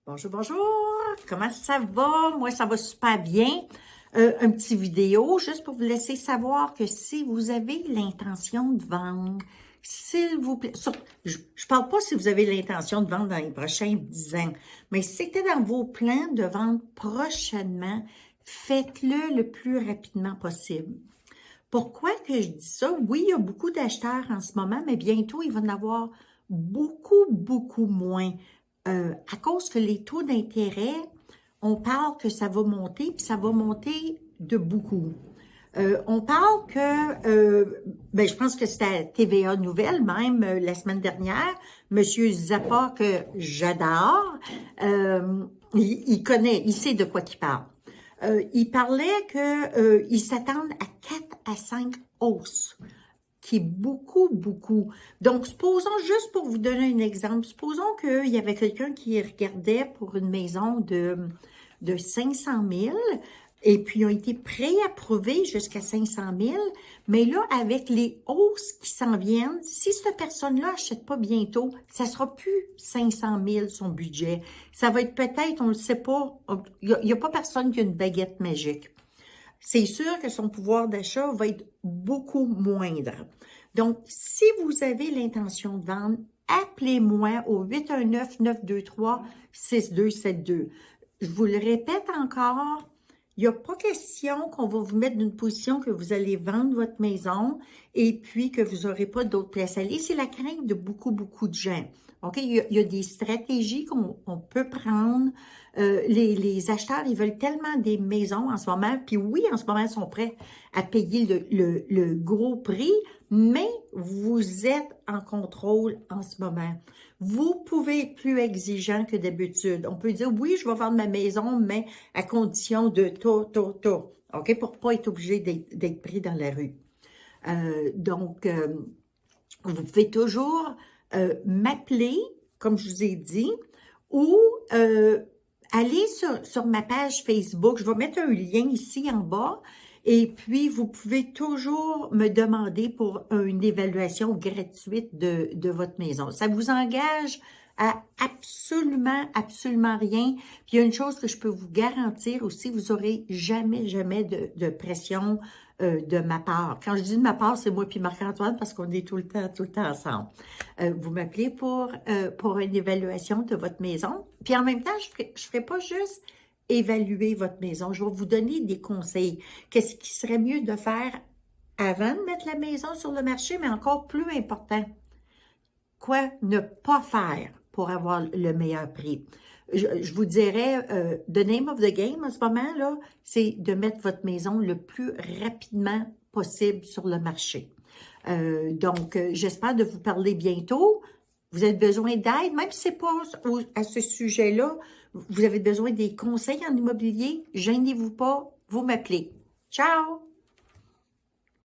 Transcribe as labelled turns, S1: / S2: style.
S1: Bonjour, bonjour! Comment ça va? Moi, ça va super bien. Un petit vidéo juste pour vous laisser savoir que si vous avez l'intention de vendre, s'il vous plaît, je parle pas si vous avez l'intention de vendre dans les prochains 10 ans, mais si c'était dans vos plans de vendre prochainement, faites-le le plus rapidement possible. Pourquoi que je dis ça? Oui, il y a beaucoup d'acheteurs en ce moment, mais bientôt, il va y en avoir beaucoup, beaucoup moins. À cause que les taux d'intérêt, on parle que ça va monter, puis ça va monter de beaucoup. On parle que, je pense que c'était à TVA Nouvelle, même la semaine dernière, Monsieur Zappa, que j'adore, il connaît, il sait de quoi il parle. Il parlait qu'il s'attendent à 4 à 5 hausses, qui est beaucoup, beaucoup. Donc, supposons, juste pour vous donner un exemple, supposons qu'il y avait quelqu'un qui regardait pour une maison de 500 000 et puis ils ont été préapprouvés jusqu'à 500 000, mais là, avec les hausses qui s'en viennent, si cette personne-là n'achète pas bientôt, ça sera plus 500 000 son budget. Ça va être peut-être, on ne le sait pas, il n'y a pas personne qui a une baguette magique. C'est sûr que son pouvoir d'achat va être beaucoup moindre. Donc, si vous avez l'intention de vendre, appelez-moi au 819-923-6272. Je vous le répète encore, il n'y a pas question qu'on va vous mettre dans une position que vous allez vendre votre maison et puis que vous n'aurez pas d'autres places à aller. C'est la crainte de beaucoup, beaucoup de gens. OK? Il y a des stratégies qu'on peut prendre. Les acheteurs, ils veulent tellement des maisons en ce moment. Puis oui, en ce moment, ils sont prêts à payer le gros prix, mais vous êtes en contrôle en ce moment. Vous pouvez être plus exigeant que d'habitude. On peut dire, oui, je vais vendre ma maison, mais à condition de tout. OK? Pour pas être obligé d'être pris dans la rue. Donc, vous pouvez toujours m'appeler, comme je vous ai dit, ou aller sur ma page Facebook. Je vais mettre un lien ici en bas. Et puis, vous pouvez toujours me demander pour une évaluation gratuite de votre maison. Ça vous engage à absolument, absolument rien. Puis, il y a une chose que je peux vous garantir aussi, vous n'aurez jamais, jamais de pression de ma part. Quand je dis de ma part, c'est moi puis Marc-Antoine parce qu'on est tout le temps ensemble. Vous m'appelez pour une évaluation de votre maison. Puis en même temps, je ferai pas juste évaluer votre maison. Je vais vous donner des conseils. Qu'est-ce qui serait mieux de faire avant de mettre la maison sur le marché, mais encore plus important, quoi ne pas faire pour avoir le meilleur prix. Je vous dirais, the name of the game en ce moment-là, c'est de mettre votre maison le plus rapidement possible sur le marché. Donc, j'espère de vous parler bientôt. Vous avez besoin d'aide, même si ce n'est pas à ce sujet-là, vous avez besoin des conseils en immobilier, gênez-vous pas, vous m'appelez. Ciao!